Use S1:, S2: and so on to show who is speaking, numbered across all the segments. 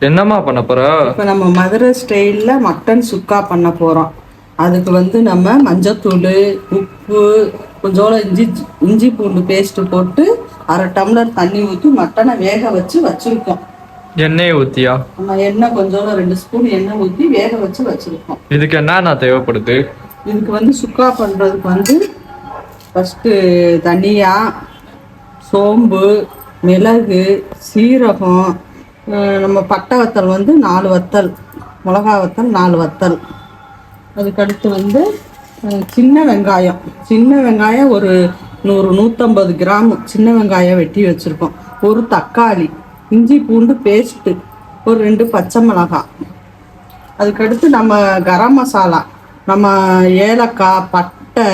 S1: என்னம்மா பண்ண போற?
S2: இப்போ நம்ம மதுரை ஸ்டைலில் மட்டன் சுக்கா பண்ண போகிறோம். அதுக்கு வந்து நம்ம மஞ்சத்தூள், உப்பு, கொஞ்சோட இஞ்சி பூண்டு பேஸ்ட்டு போட்டு 1/2 டம்ளர் தண்ணி ஊற்றி மட்டனை வேக வச்சு வச்சுருக்கோம்.
S1: எண்ணெயை ஊற்றியா?
S2: நம்ம எண்ணெய் கொஞ்சோட 2 ஸ்பூன் எண்ணெய் ஊற்றி வேக வச்சு வச்சுருக்கோம்.
S1: இதுக்கு என்னென்ன தேவைப்படுது?
S2: இதுக்கு வந்து சுக்கா பண்ணுறதுக்கு வந்து ஃபஸ்ட்டு தனியா, சோம்பு, மிளகு, சீரகம், நம்ம பட்டை வத்தல் வந்து 4 வத்தல், மிளகா வத்தல் 4 வத்தல். அதுக்கடுத்து வந்து சின்ன வெங்காயம் ஒரு 100-150 கிராம் சின்ன வெங்காயம் வெட்டி வச்சுருக்கோம். ஒரு தக்காளி, இஞ்சி பூண்டு பேஸ்ட்டு, ஒரு 2 பச்சை மிளகாய். அதுக்கடுத்து நம்ம கரம் மசாலா, நம்ம ஏலக்காய், பட்டை,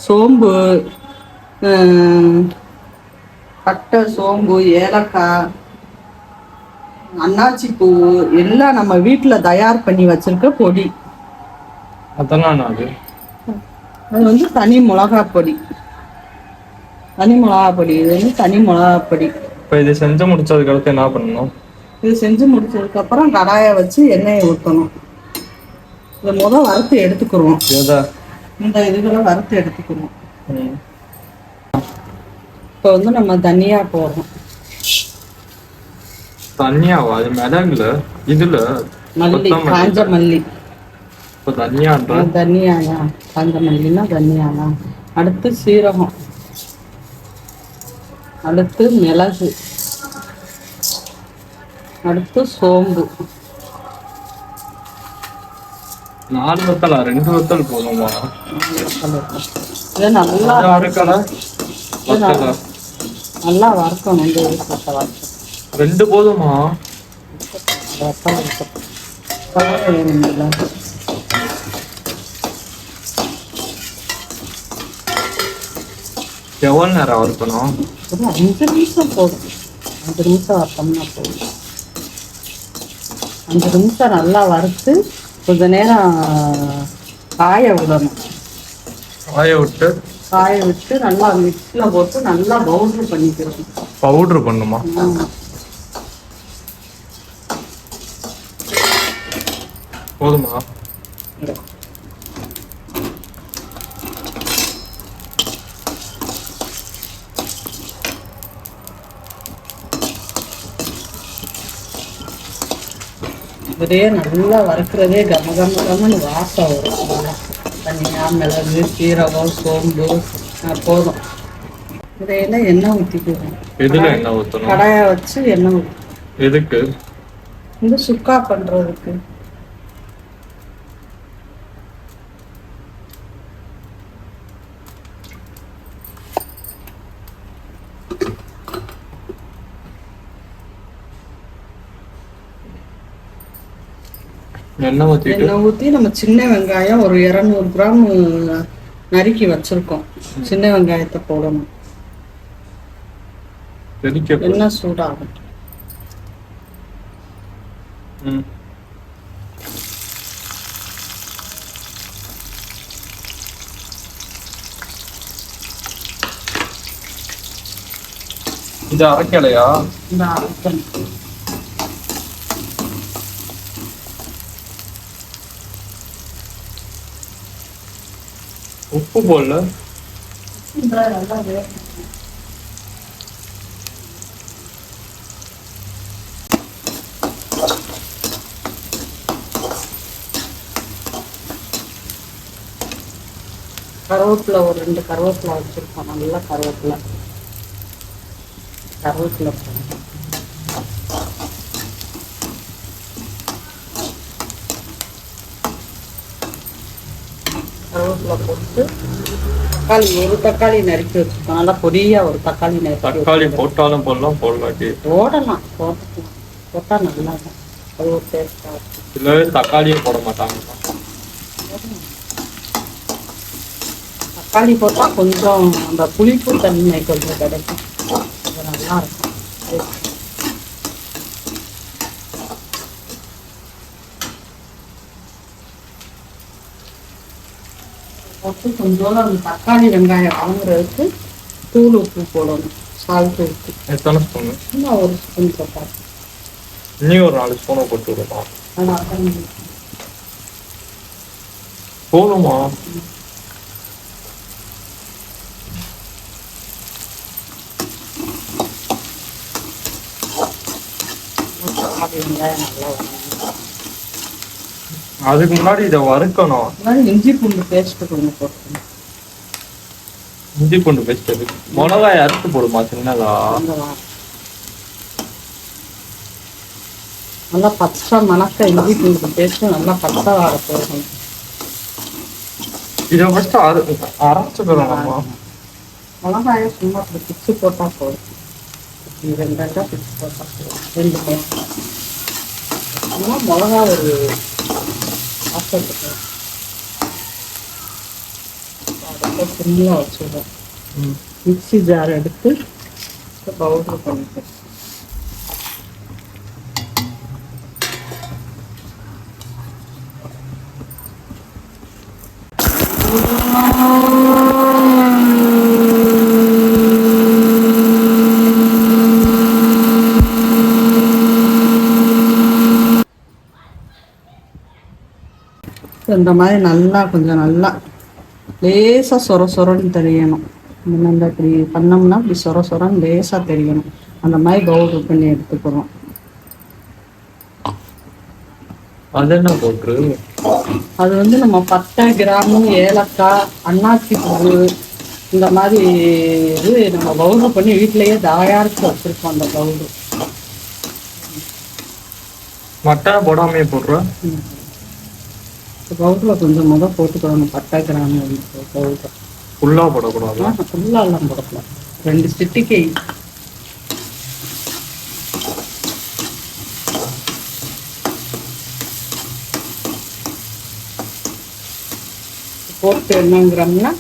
S2: சோம்பு, ஏலக்காய், அன்னாச்சி பூ எல்லாம் நம்ம வீட்டில் தயார் பண்ணி வச்சிருக்க பொடி.
S1: அதெல்லாம் அது
S2: வந்து தனி மிளகா பொடி. இது வந்து தனி மிளகா பொடி.
S1: இப்போ இது செஞ்சு முடிச்சதுக்கு அடுத்து என்ன பண்ணணும்?
S2: இது செஞ்சு முடிச்சதுக்கப்புறம் கடாயை வச்சு எண்ணெயை ஊற்றணும். இதை வறுத்து எடுத்துக்கிடுவோம். இந்த இதுகளை வறுத்து எடுத்துக்கிடுவோம். இப்போ வந்து நம்ம தனியா போடுறோம்.
S1: தனியாவா? அது மிளகுல, இதுல
S2: மல்லி, காஞ்ச மல்லி.
S1: இப்போ தனியாயா?
S2: காஞ்ச மல்லினா தனியானா. அடுத்து சீரகம், அடுத்து மிளகு, அடுத்து சோம்பு.
S1: 4 வத்தலா? 2 வத்தல் போதுமா?
S2: இதை நல்லா வறுக்கணும்.
S1: 2 போதுமா? எவ்வளோ நேரம் வறுக்கணும்?
S2: ஒரு 5 நிமிஷம் போதும். 5 நிமிஷம் வறுத்தோம்னா போதும். 5 நிமிஷம் நல்லா வறுத்து கொஞ்ச நேரம் காய விடணும். காய விட்டு நல்லா மிக்ஸில் போட்டு நல்லா பவுடர் பண்ணிக்கிறோம்.
S1: பவுடர் பண்ணுமா? போதுமா?
S2: இதே நல்லா வறுக்கிறதே கமகமன்னு வாசம் வரும். தனியா, மிளகு, சீரகம், சோம்பு போதும். இதையில எண்ணெய் ஊற்றிக்குவோம்.
S1: எதுல எண்ணெய் ஊற்றணும்?
S2: கடாயை வச்சு எண்ணெய் ஊற்றி.
S1: எதுக்கு?
S2: இந்த சுக்கா பண்றதுக்கு. எண்ணெய் ஊற்றி நம்ம சின்ன வெங்காயம் ஒரு 200 கிராம் நறுக்கி வச்சிருக்கோம். சின்ன வெங்காயத்தை போடணும். எண்ணெய் சூடாகும்.
S1: இது அரைக்கலையா?
S2: இந்த அரைக்கணும்.
S1: உப்பு போடல.
S2: கருவேப்பிலை ஒரு 2 கருவேப்பிலை வச்சிருக்கோம். நல்லா கருவேப்பிலை போட்டு ஒரு தக்காளி நறுக்கி வச்சுருக்கோம். நல்லா பொடியா ஒரு தக்காளி நறுக்கி.
S1: தக்காளி போட்டாலும் போடலாம், போடலாட்டி
S2: போடலாம். போட்டா நல்லா இருக்கும். அது ஒரு டேஸ்டா இருக்கும்.
S1: இல்லை, தக்காளியே போட மாட்டாங்க.
S2: தக்காளி போட்டா கொஞ்சம் அந்த புளிப்பு தன்மை கொஞ்சம் கிடைக்கும். அது நல்லா இருக்கும். போட்டு கொஞ்சோட அந்த தக்காளி வெங்காயம் வதங்குறதுக்கு தூள் உப்பு போடணும். சால்ட் உப்பு
S1: எத்தனை ஸ்பூன்?
S2: இன்னும் ஒரு ஸ்பூன் போட்டால்.
S1: நீ ஒரு 4 ஸ்பூனை போட்டு விடுமா?
S2: ஆனா
S1: போதுமா? அதுக்கு முன்னாடி இதை வறுக்கணும்.
S2: இஞ்சி பூண்டு பேஸ்ட் கொஞ்சம் போட்டுக்கணும்.
S1: இஞ்சி பூண்டு பேஸ்ட் இருக்கு. மிளகாய் அறுத்து போடுமா சின்னதா?
S2: நல்லா பச்சை மணக்க இஞ்சி பூண்டு பேஸ்ட் நல்லா பச்சை வாட போகணும்.
S1: இதை ஃபர்ஸ்ட் அரைச்சுக்கலாமா?
S2: மிளகாயை சும்மா அப்படி பிச்சு போட்டா போதும். 2 பிச்சு போட்டா போதும். 2 சும்மா மிளகா ஒரு வாசத்துக்கு அதை சிம்மில் வச்சுடுவோம். மிக்ஸி ஜார் எடுத்து பவுடர் பண்ணிப்போம். இந்த மாதிரி நல்லா கொஞ்சம் நல்லா லேசாக சொரன்னு தெரியணும். இந்த இப்படி பண்ணோம்னா இப்படி சொரன்னு லேசாக தெரியணும். அந்த மாதிரி பவுடர் பண்ணி எடுத்துக்கிறோம்.
S1: அது என்ன போட்டு?
S2: அது வந்து நம்ம பட்டை, கிராம்பு, ஏலக்காய், அன்னாச்சி பூ இந்த மாதிரி இது நம்ம பவுடர் பண்ணி வீட்டிலேயே தயாரித்து வச்சுருக்கோம். அந்த பவுடர்
S1: மட்டை போடாமே போடுறோம்.
S2: பவுடரில் கொஞ்சம் போட்டுக்கணும். பட்டை, கிராம்பு பவுடர்
S1: ஃபுல்லாக போடக்கூடாது.
S2: ஃபுல்லாக எல்லாம் போடக்கூடாது. 2 சிட்டிகை போட்டு என்னங்கிறோம்னா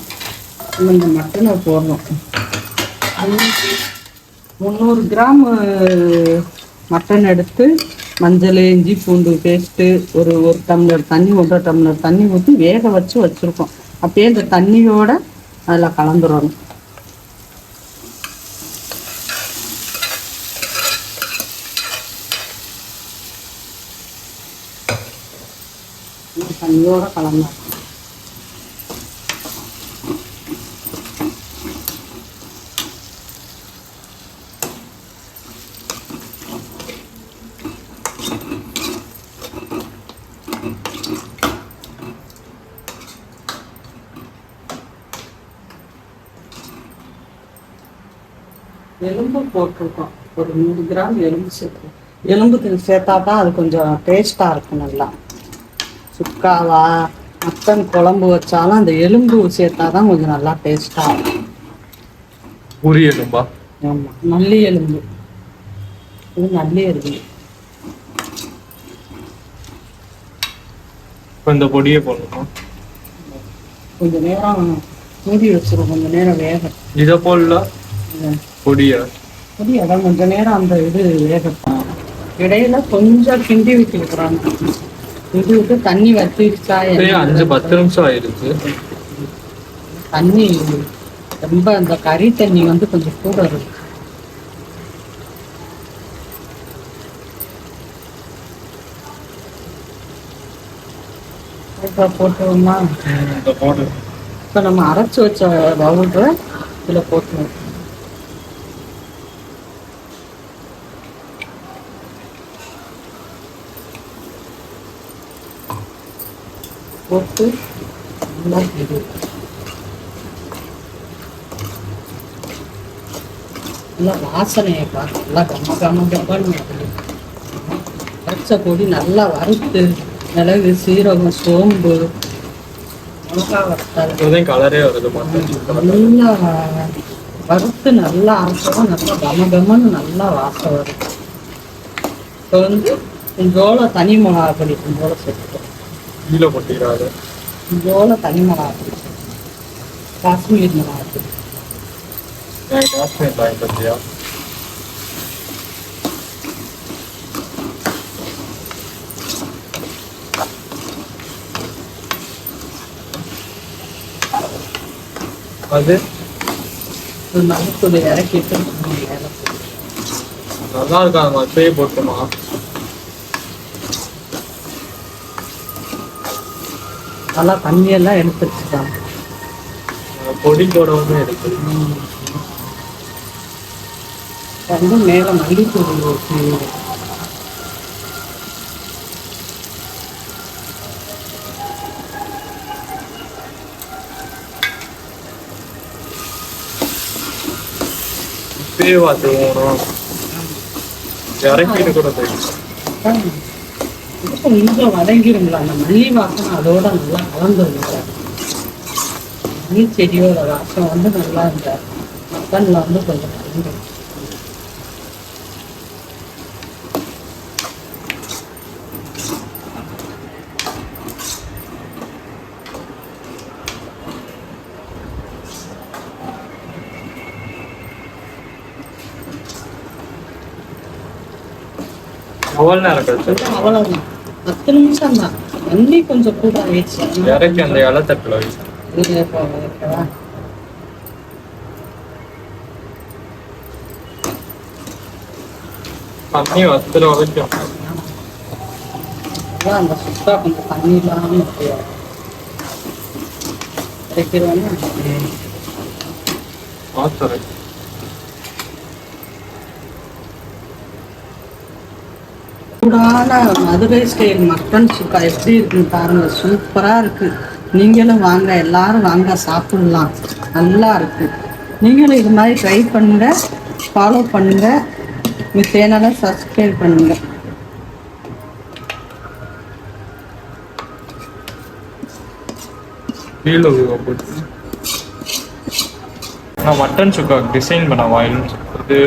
S2: இந்த மட்டனை போடணும். 300 கிராம் மட்டன் எடுத்து மஞ்சள், இஞ்சி பூண்டு பேஸ்ட்டு, ஒரு டம்ளர் தண்ணி, 1.5 டம்ளர் தண்ணி ஊற்றி வேக வச்சு வச்சுருக்கோம். அப்படியே இந்த தண்ணியோட அதில் கலந்துடணும். தண்ணியோட கலந்தோம். எலும்பு போட்டிருக்கோம். ஒரு 100 கிராம் எலும்பு சேர்த்துருக்கோம். எலும்பு சேர்த்தா தான் அது கொஞ்சம் டேஸ்ட்டாக இருக்கும். நல்லா சுக்காவா மட்டன் குழம்பு வச்சாலும் அந்த எலும்பு சேர்த்தா தான் கொஞ்சம் நல்லா டேஸ்ட்டாக இருக்கும்.
S1: உரி எலும்பா?
S2: ஆமாம், நல்லி எலும்பு. இது நல்லி எலும்பு.
S1: இந்த பொடியை போடணுமா?
S2: கொஞ்சம் நேரம் மூடி வச்சிரும். கொஞ்சம் நேரம் வேக.
S1: இதை போடல பொடியா? பொடி
S2: அதான் கொஞ்சம் நேரம் அந்த இது வேகட்டும். இடையில கொஞ்சம் கிண்டி விட்டுக்கிறாங்க. இது விட்டு தண்ணி வச்சிருச்சா?
S1: 5-10 நிமிஷம் ஆயிடுச்சு.
S2: தண்ணி ரொம்ப அந்த கறி தண்ணி வந்து கொஞ்சம் கூட இருக்கு. போட்டுருவோமா? இப்போ நம்ம அரைச்சி வச்ச பவுடரை இதில் போட்டுருவோம். போட்டு நல்லா நல்லா வாசனையை பார்த்து நல்லா கம்மன்னு அரைச்ச பொடி நல்லா வறுத்து மிளகு, சீரகம், சோம்பு, மிளகா வறுத்தால்
S1: கலரே வருது.
S2: நல்லா வறுத்து நல்லா அரைச்சோம். நல்லா கமன்னு நல்லா வாசம் வரும். இப்போ வந்து கொஞ்சோள தனி மிளகா பொடி கொஞ்சோள சேர்த்துக்கணும்.
S1: கீழே போட்டிக்கிறாரு.
S2: கொஞ்சோள தனி மிளகா பொடி, காஷ்மீர் மிளகா பொடி.
S1: காஷ்மீர் பாய் பத்தியா? அது
S2: மல்லித்தூள் இறக்கிட்டு
S1: நல்லா இருக்கா? இப்பயே போட்டுமா?
S2: நல்லா தண்ணியெல்லாம் எடுத்துருச்சுதான்.
S1: பொடி போடவும் எடுக்குது.
S2: வந்து மேலே மல்லித்தூள் ஊற்றி
S1: பார்த்துக்கணும். இறக்கிட்டு கூட தெரியும்.
S2: கொஞ்சம் வதங்கிருங்களா அந்த மல்லி வாசனை அதோட நல்லா கலந்துருங்க. மல்லி செடியோட வாசம் வந்து நல்லா இந்த மட்டன்ல வந்து கொஞ்சம் கலந்து.
S1: எவ்வளோ நேரம் கழிச்சு?
S2: அவ்வளவுதான், 10 நிமிஷம் தான். மல்லி கொஞ்சம் கூட ஆயிடுச்சு.
S1: இறக்கி அந்த இலை தட்டில் வச்சு தண்ணி வத்துல வரைக்கும்
S2: அந்த சுத்தா கொஞ்சம் தண்ணி இல்லாமல் கிடைக்கிறோன்னா
S1: ஆத்தரை
S2: சூடான மதுரை ஸ்டைல் மட்டன் சுக்கா எப்படி இருக்குன்னு பாருங்க. சூப்பராக இருக்கு. நீங்களும் வாங்க, எல்லாரும் வாங்க, சாப்பிடலாம். நல்லா இருக்கு. நீங்களும் இது மாதிரி ட்ரை பண்ணுங்க, ஃபாலோ பண்ணுங்க, இந்த சேனலை சப்ஸ்கிரைப் பண்ணுங்க.
S1: மட்டன் சுக்கா டிசைன் பண்ண வாயில் இது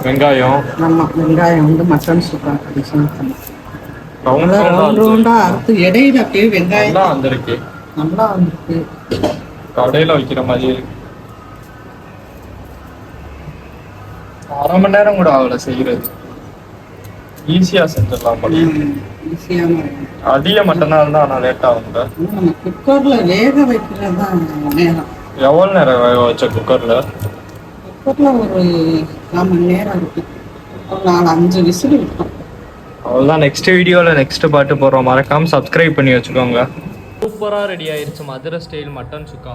S1: வெங்காயம்.
S2: ஆமாம், வெங்காயம் வந்து மட்டன் சுக்கா டிசைன் பண்ண
S1: ரவுண்ட்
S2: ரவுண்டா அறுத்து இடையில அப்படியே வெங்காயம்
S1: வந்திருக்கு.
S2: நல்லா வந்திருக்கு.
S1: கடையில் வைக்கிற மாதிரி. அரை மணி நேரம் கூட ஆகல செய்யறது. ஈஸியா செஞ்சிடலாம்.
S2: ஈஸியான
S1: அதிக மட்டனா இருந்தா ஆனால் லேட் ஆகுங்க.
S2: குக்கர்ல வேக வைக்கிறது தான் நேரம்.
S1: எவ்வளோ நேரம் வேக வச்ச குக்கர்ல?
S2: குக்கர்ல ஒரு 4 மணி நேரம் இருக்கு. ஒரு 4-5 விசில் விட்டோம்.
S1: அவ்வளோதான். நெக்ஸ்ட் வீடியோவில் நெக்ஸ்ட் பாட்டு போடுறோம். மறக்காமல் சப்ஸ்கிரைப் பண்ணி வச்சுக்கோங்க. சூப்பராக ரெடி ஆயிடுச்சு மதுரை ஸ்டைல் மட்டன் சுக்கா.